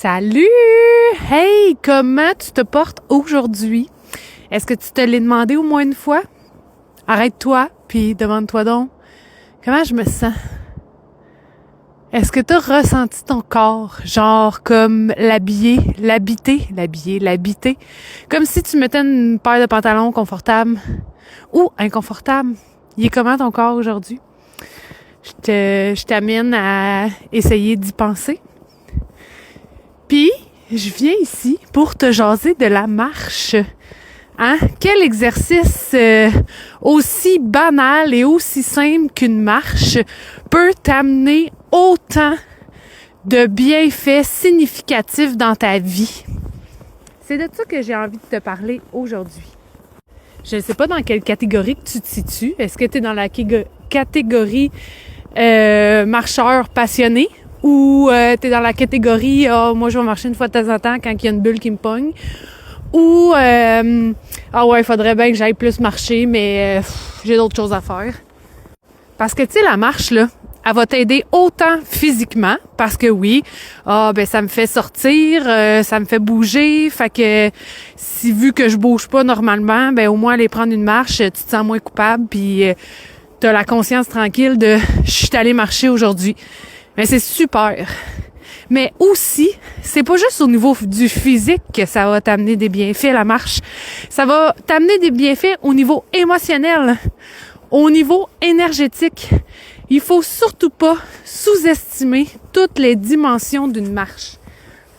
Salut! Hey, comment tu te portes aujourd'hui? Est-ce que tu te l'as demandé au moins une fois? Arrête-toi, puis demande-toi donc, comment je me sens? Est-ce que tu as ressenti ton corps, genre comme l'habiter, comme si tu mettais une paire de pantalons confortables ou inconfortables? Il est comment ton corps aujourd'hui? Je t'amène à essayer d'y penser. Puis, je viens ici pour te jaser de la marche. Hein? Quel exercice aussi banal et aussi simple qu'une marche peut t'amener autant de bienfaits significatifs dans ta vie? C'est de ça que j'ai envie de te parler aujourd'hui. Je ne sais pas dans quelle catégorie que tu te situes. Est-ce que tu es dans la catégorie marcheur passionné ou tu es dans la catégorie moi je vais marcher une fois de temps en temps quand il y a une bulle qui me pogne, ou il faudrait bien que j'aille plus marcher mais j'ai d'autres choses à faire. Parce que tu sais, la marche là, elle va t'aider autant physiquement, parce que oui, ça me fait sortir, ça me fait bouger, fait que si vu que je bouge pas normalement, au moins aller prendre une marche, tu te sens moins coupable, puis t'as la conscience tranquille de je suis allée marcher aujourd'hui. Mais c'est super. Mais aussi, c'est pas juste au niveau du physique que ça va t'amener des bienfaits, la marche. Ça va t'amener des bienfaits au niveau émotionnel, au niveau énergétique. Il faut surtout pas sous-estimer toutes les dimensions d'une marche.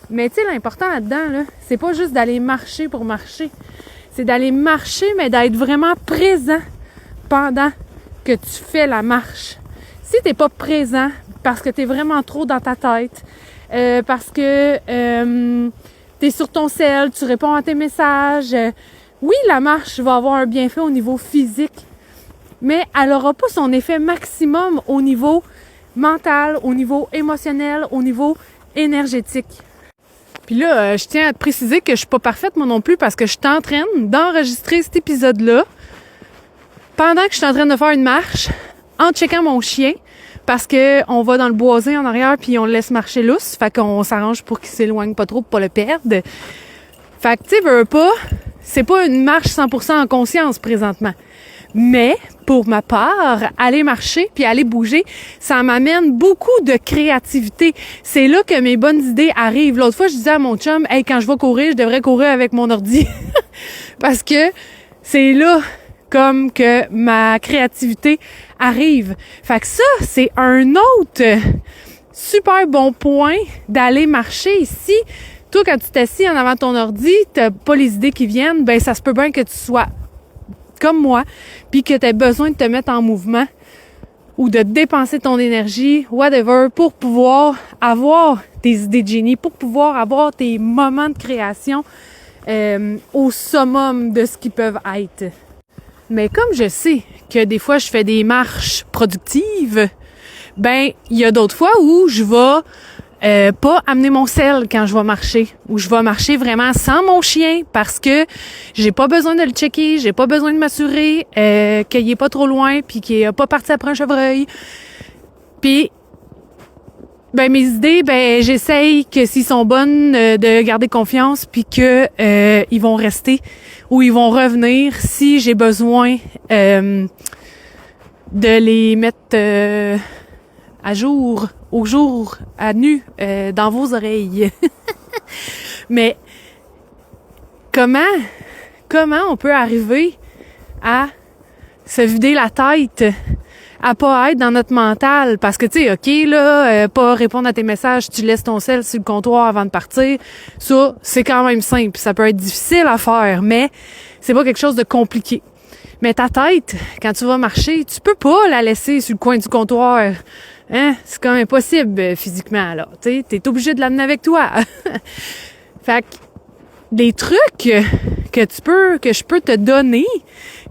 Mais tu sais, l'important là-dedans, là, c'est pas juste d'aller marcher pour marcher. C'est d'aller marcher, mais d'être vraiment présent pendant que tu fais la marche. Si t'es pas présent, parce que t'es vraiment trop dans ta tête, parce que t'es sur ton cell, tu réponds à tes messages, oui, la marche va avoir un bienfait au niveau physique, mais elle aura pas son effet maximum au niveau mental, au niveau émotionnel, au niveau énergétique. Puis là, je tiens à te préciser que je suis pas parfaite moi non plus, parce que je suis en train d'enregistrer cet épisode-là pendant que je suis en train de faire une marche, en checkant mon chien, parce que on va dans le boisé en arrière puis on le laisse marcher lousse, fait qu'on s'arrange pour qu'il s'éloigne pas trop pour pas le perdre. Fait que tu sais, veux pas, c'est pas une marche 100% en conscience présentement. Mais pour ma part, aller marcher puis aller bouger, ça m'amène beaucoup de créativité. C'est là que mes bonnes idées arrivent. L'autre fois, je disais à mon chum, hey, quand je vais courir, je devrais courir avec mon ordi. Parce que c'est là comme que ma créativité arrive. Fait que ça, c'est un autre super bon point d'aller marcher ici. Toi, quand tu t'assis en avant de ton ordi, t'as pas les idées qui viennent, ça se peut bien que tu sois comme moi, puis que tu aies besoin de te mettre en mouvement ou de dépenser ton énergie, whatever, pour pouvoir avoir tes idées de génie, pour pouvoir avoir tes moments de création au summum de ce qu'ils peuvent être. Mais comme je sais que des fois je fais des marches productives, il y a d'autres fois où je vais pas amener mon sel quand je vais marcher, où je vais marcher vraiment sans mon chien parce que j'ai pas besoin de le checker, j'ai pas besoin de m'assurer qu'il est pas trop loin puis qu'il a pas parti après un chevreuil. Puis mes idées, j'essaye que s'ils sont bonnes de garder confiance puis que ils vont rester ou ils vont revenir si j'ai besoin de les mettre à jour, au jour, à nu, dans vos oreilles. Mais comment on peut arriver à se vider la tête, à pas être dans notre mental? Parce que, tu sais, OK, là, pas répondre à tes messages, tu laisses ton sel sur le comptoir avant de partir, ça, c'est quand même simple. Ça peut être difficile à faire, mais c'est pas quelque chose de compliqué. Mais ta tête, quand tu vas marcher, tu peux pas la laisser sur le coin du comptoir. Hein? C'est comme impossible physiquement, là. Tu sais, t'es obligé de l'amener avec toi. Fait que des trucs que je peux te donner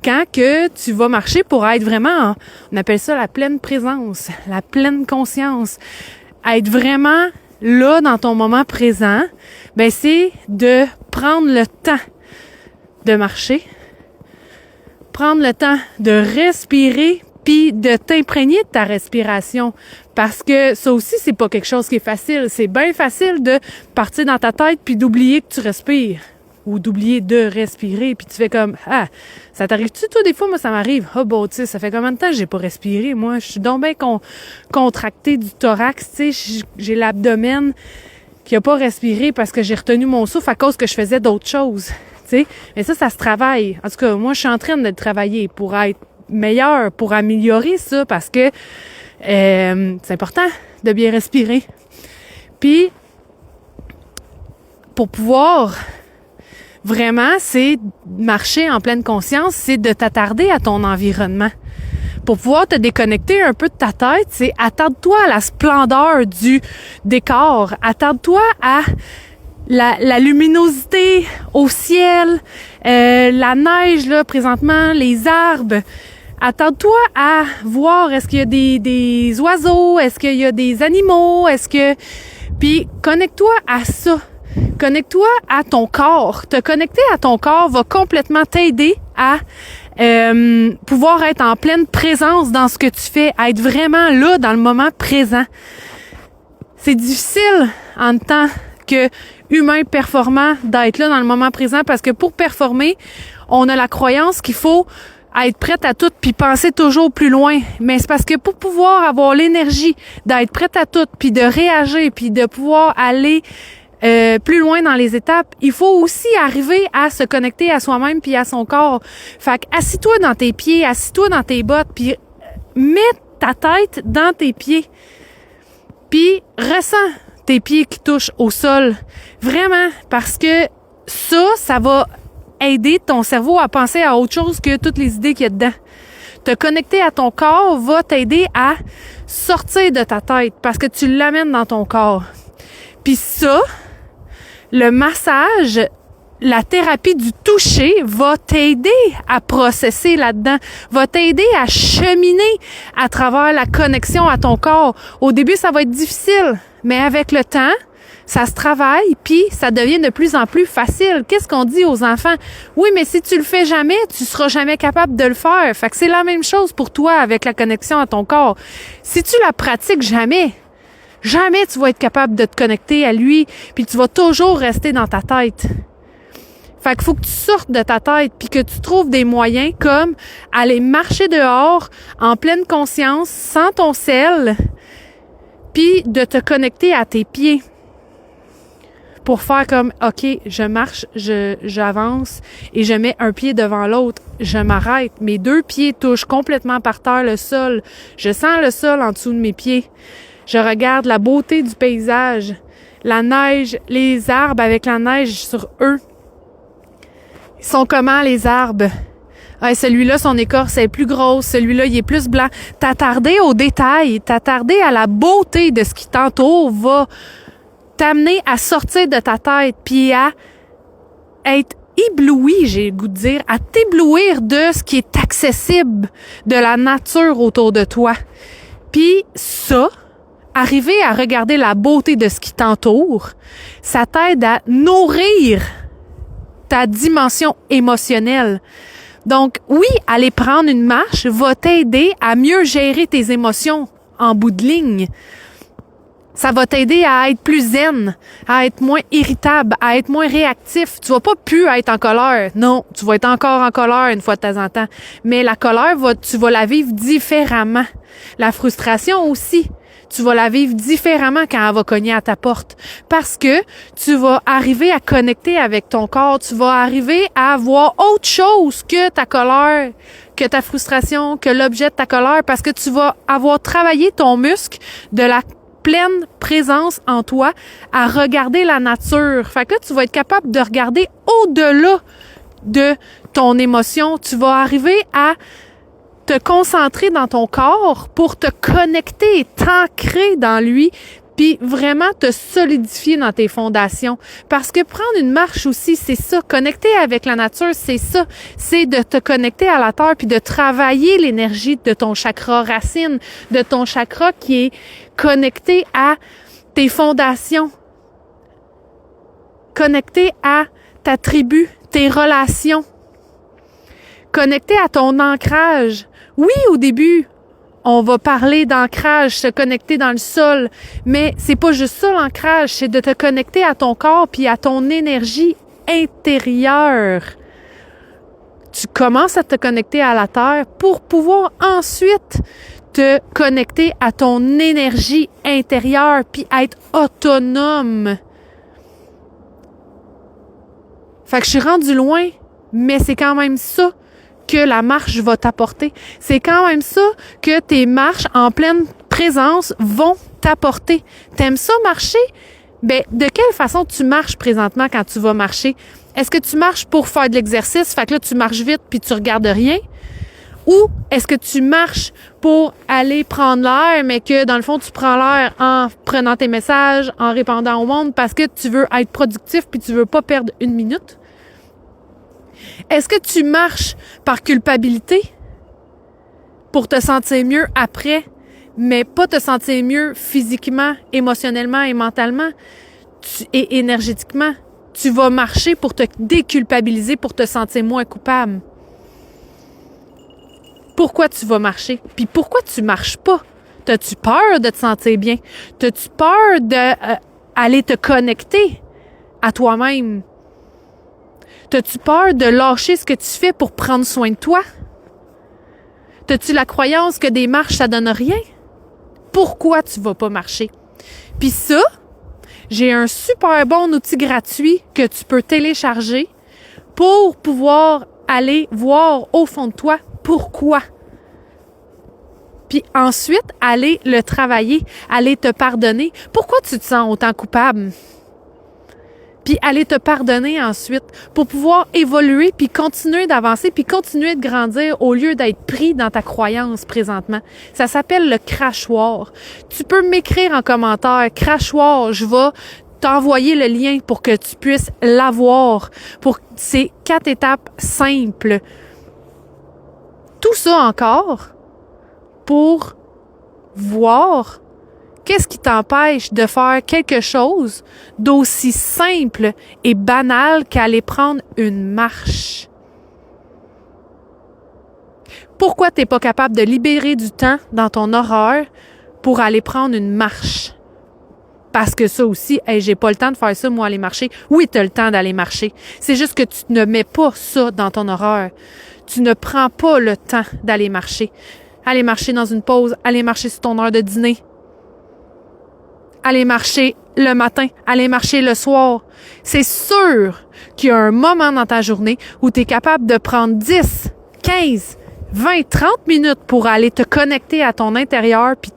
quand que tu vas marcher pour être vraiment, on appelle ça la pleine présence, la pleine conscience. Être vraiment là dans ton moment présent, c'est de prendre le temps de marcher, prendre le temps de respirer, puis de t'imprégner de ta respiration. Parce que ça aussi, c'est pas quelque chose qui est facile. C'est bien facile de partir dans ta tête puis d'oublier que tu respires. Ou d'oublier de respirer, puis tu fais comme « Ah, ça t'arrive-tu, toi, des fois? Moi, ça m'arrive. Ah, bon, tu sais, ça fait combien de temps que j'ai pas respiré? Moi, je suis donc bien contractée du thorax, tu sais, j'ai l'abdomen qui a pas respiré parce que j'ai retenu mon souffle à cause que je faisais d'autres choses, tu sais. Mais ça se travaille. En tout cas, moi, je suis en train de le travailler pour être meilleure, pour améliorer ça, parce que c'est important de bien respirer. Puis, pour pouvoir... Vraiment, c'est marcher en pleine conscience, c'est de t'attarder à ton environnement. Pour pouvoir te déconnecter un peu de ta tête, c'est attarde-toi à la splendeur du décor, attarde-toi à la luminosité au ciel, la neige là présentement, les arbres. Attarde-toi à voir est-ce qu'il y a des oiseaux, est-ce qu'il y a des animaux, puis connecte-toi à ça. Connecte-toi à ton corps. Te connecter à ton corps va complètement t'aider à pouvoir être en pleine présence dans ce que tu fais, à être vraiment là dans le moment présent. C'est difficile en tant que humain performant d'être là dans le moment présent parce que pour performer, on a la croyance qu'il faut être prête à tout puis penser toujours plus loin. Mais c'est parce que pour pouvoir avoir l'énergie d'être prête à tout puis de réagir puis de pouvoir aller plus loin dans les étapes, il faut aussi arriver à se connecter à soi-même puis à son corps. Fait que assis-toi dans tes pieds, assis-toi dans tes bottes, puis mets ta tête dans tes pieds. Puis ressens tes pieds qui touchent au sol. Vraiment, parce que ça va aider ton cerveau à penser à autre chose que toutes les idées qu'il y a dedans. Te connecter à ton corps va t'aider à sortir de ta tête parce que tu l'amènes dans ton corps. Puis ça, le massage, la thérapie du toucher va t'aider à processer là-dedans, va t'aider à cheminer à travers la connexion à ton corps. Au début, ça va être difficile, mais avec le temps, ça se travaille, puis ça devient de plus en plus facile. Qu'est-ce qu'on dit aux enfants? Oui, mais si tu le fais jamais, tu seras jamais capable de le faire. Fait que c'est la même chose pour toi avec la connexion à ton corps. Si tu la pratiques jamais tu vas être capable de te connecter à lui, puis tu vas toujours rester dans ta tête. Fait qu'il faut que tu sortes de ta tête, puis que tu trouves des moyens comme aller marcher dehors en pleine conscience, sans ton sel, puis de te connecter à tes pieds. Pour faire comme, OK, je marche, j'avance et je mets un pied devant l'autre. Je m'arrête. Mes deux pieds touchent complètement par terre le sol. Je sens le sol en dessous de mes pieds. Je regarde la beauté du paysage, la neige, les arbres avec la neige sur eux. Ils sont comment, les arbres? Ah, celui-là, son écorce est plus grosse, celui-là, il est plus blanc. T'attarder aux détails, t'attarder à la beauté de ce qui t'entoure va t'amener à sortir de ta tête puis à être ébloui, j'ai le goût de dire, à t'éblouir de ce qui est accessible, de la nature autour de toi. Puis ça, arriver à regarder la beauté de ce qui t'entoure, ça t'aide à nourrir ta dimension émotionnelle. Donc, oui, aller prendre une marche va t'aider à mieux gérer tes émotions en bout de ligne. Ça va t'aider à être plus zen, à être moins irritable, à être moins réactif. Tu vas pas plus être en colère. Non, tu vas être encore en colère une fois de temps en temps. Mais la colère, tu vas la vivre différemment. La frustration aussi. Tu vas la vivre différemment quand elle va cogner à ta porte. Parce que tu vas arriver à connecter avec ton corps. Tu vas arriver à voir autre chose que ta colère, que ta frustration, que l'objet de ta colère. Parce que tu vas avoir travaillé ton muscle de la pleine présence en toi à regarder la nature. Fait que là, tu vas être capable de regarder au-delà de ton émotion. Tu vas arriver à te concentrer dans ton corps pour te connecter, t'ancrer dans lui, puis vraiment te solidifier dans tes fondations. Parce que prendre une marche aussi, c'est ça. Connecter avec la nature, c'est ça. C'est de te connecter à la terre puis de travailler l'énergie de ton chakra racine, de ton chakra qui est connecté à tes fondations, connecté à ta tribu, tes relations, connecté à ton ancrage. Oui, au début, On va parler d'ancrage, se connecter dans le sol. Mais c'est pas juste ça, l'ancrage. C'est de te connecter à ton corps puis à ton énergie intérieure. Tu commences à te connecter à la terre pour pouvoir ensuite te connecter à ton énergie intérieure puis être autonome. Fait que je suis rendue loin, mais c'est quand même ça que la marche va t'apporter. C'est quand même ça que tes marches en pleine présence vont t'apporter. T'aimes ça marcher? Ben, de quelle façon tu marches présentement quand tu vas marcher? Est-ce que tu marches pour faire de l'exercice? Fait que là, tu marches vite puis tu regardes rien? Ou est-ce que tu marches pour aller prendre l'air, mais que dans le fond, tu prends l'air en prenant tes messages, en répondant au monde parce que tu veux être productif puis tu veux pas perdre une minute? Est-ce que tu marches par culpabilité pour te sentir mieux après, mais pas te sentir mieux physiquement, émotionnellement et mentalement et énergétiquement? Tu vas marcher pour te déculpabiliser, pour te sentir moins coupable. Pourquoi tu vas marcher? Puis pourquoi tu marches pas? T'as-tu peur de te sentir bien? T'as-tu peur d'aller te connecter à toi-même? T'as-tu peur de lâcher ce que tu fais pour prendre soin de toi? T'as-tu la croyance que des marches, ça donne rien? Pourquoi tu vas pas marcher? Puis ça, j'ai un super bon outil gratuit que tu peux télécharger pour pouvoir aller voir au fond de toi pourquoi. Puis ensuite, aller le travailler, aller te pardonner. Pourquoi tu te sens autant coupable? Puis aller te pardonner ensuite pour pouvoir évoluer, puis continuer d'avancer, puis continuer de grandir au lieu d'être pris dans ta croyance présentement. Ça s'appelle le crachoir. Tu peux m'écrire en commentaire « crachoir », je vais t'envoyer le lien pour que tu puisses l'avoir. Pour ces 4 étapes simples. Tout ça encore pour voir qu'est-ce qui t'empêche de faire quelque chose d'aussi simple et banal qu'aller prendre une marche? Pourquoi t'es pas capable de libérer du temps dans ton horaire pour aller prendre une marche? Parce que ça aussi, hey, j'ai pas le temps de faire ça, moi, aller marcher. Oui, t'as le temps d'aller marcher. C'est juste que tu ne mets pas ça dans ton horaire. Tu ne prends pas le temps d'aller marcher. Aller marcher dans une pause, aller marcher sur ton heure de dîner. Aller marcher le matin, aller marcher le soir. C'est sûr qu'il y a un moment dans ta journée où tu es capable de prendre 10, 15, 20, 30 minutes pour aller te connecter à ton intérieur, puis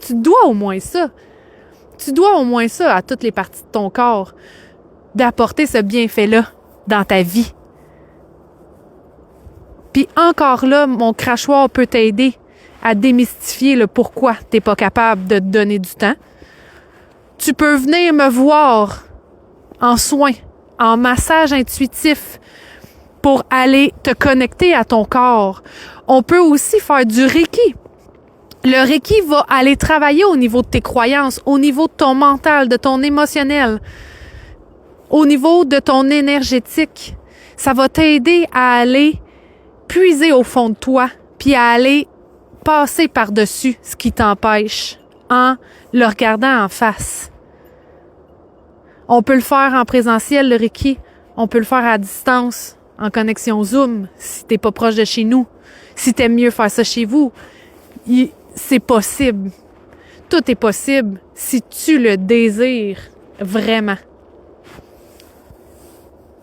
tu dois au moins ça. Tu dois au moins ça à toutes les parties de ton corps, d'apporter ce bienfait-là dans ta vie. Puis encore là, mon crachoir peut t'aider à démystifier le pourquoi tu n'es pas capable de te donner du temps. Tu peux venir me voir en soins, en massage intuitif pour aller te connecter à ton corps. On peut aussi faire du Reiki. Le Reiki va aller travailler au niveau de tes croyances, au niveau de ton mental, de ton émotionnel, au niveau de ton énergétique. Ça va t'aider à aller puiser au fond de toi, puis à aller passer par-dessus ce qui t'empêche en le regardant en face. On peut le faire en présentiel, le Reiki. On peut le faire à distance, en connexion Zoom, si t'es pas proche de chez nous. Si t'aimes mieux faire ça chez vous, c'est possible. Tout est possible si tu le désires vraiment.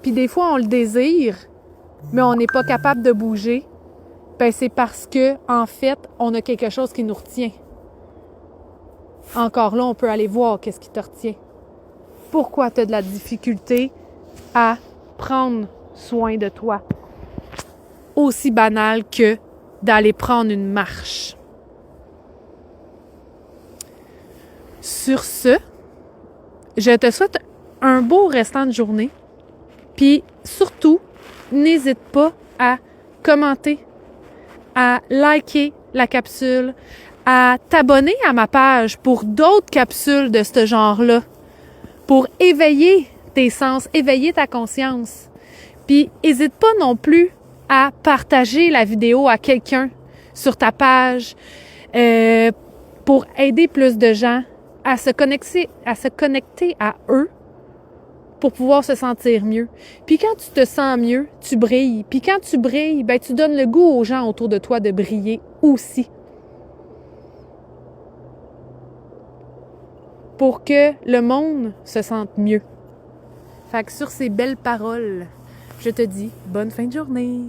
Puis des fois, on le désire, mais on n'est pas capable de bouger. Ben c'est parce que, en fait, on a quelque chose qui nous retient. Encore là, on peut aller voir qu'est-ce qui te retient. Pourquoi tu as de la difficulté à prendre soin de toi? Aussi banal que d'aller prendre une marche. Sur ce, je te souhaite un beau restant de journée. Puis surtout, n'hésite pas à commenter, à liker la capsule, à t'abonner à ma page pour d'autres capsules de ce genre-là, pour éveiller tes sens, éveiller ta conscience. Puis, n'hésite pas non plus à partager la vidéo à quelqu'un sur ta page. pour aider plus de gens à se connecter à eux pour pouvoir se sentir mieux. Puis quand tu te sens mieux, tu brilles. Puis quand tu brilles, ben tu donnes le goût aux gens autour de toi de briller aussi. Pour que le monde se sente mieux. Fait que sur ces belles paroles, je te dis bonne fin de journée.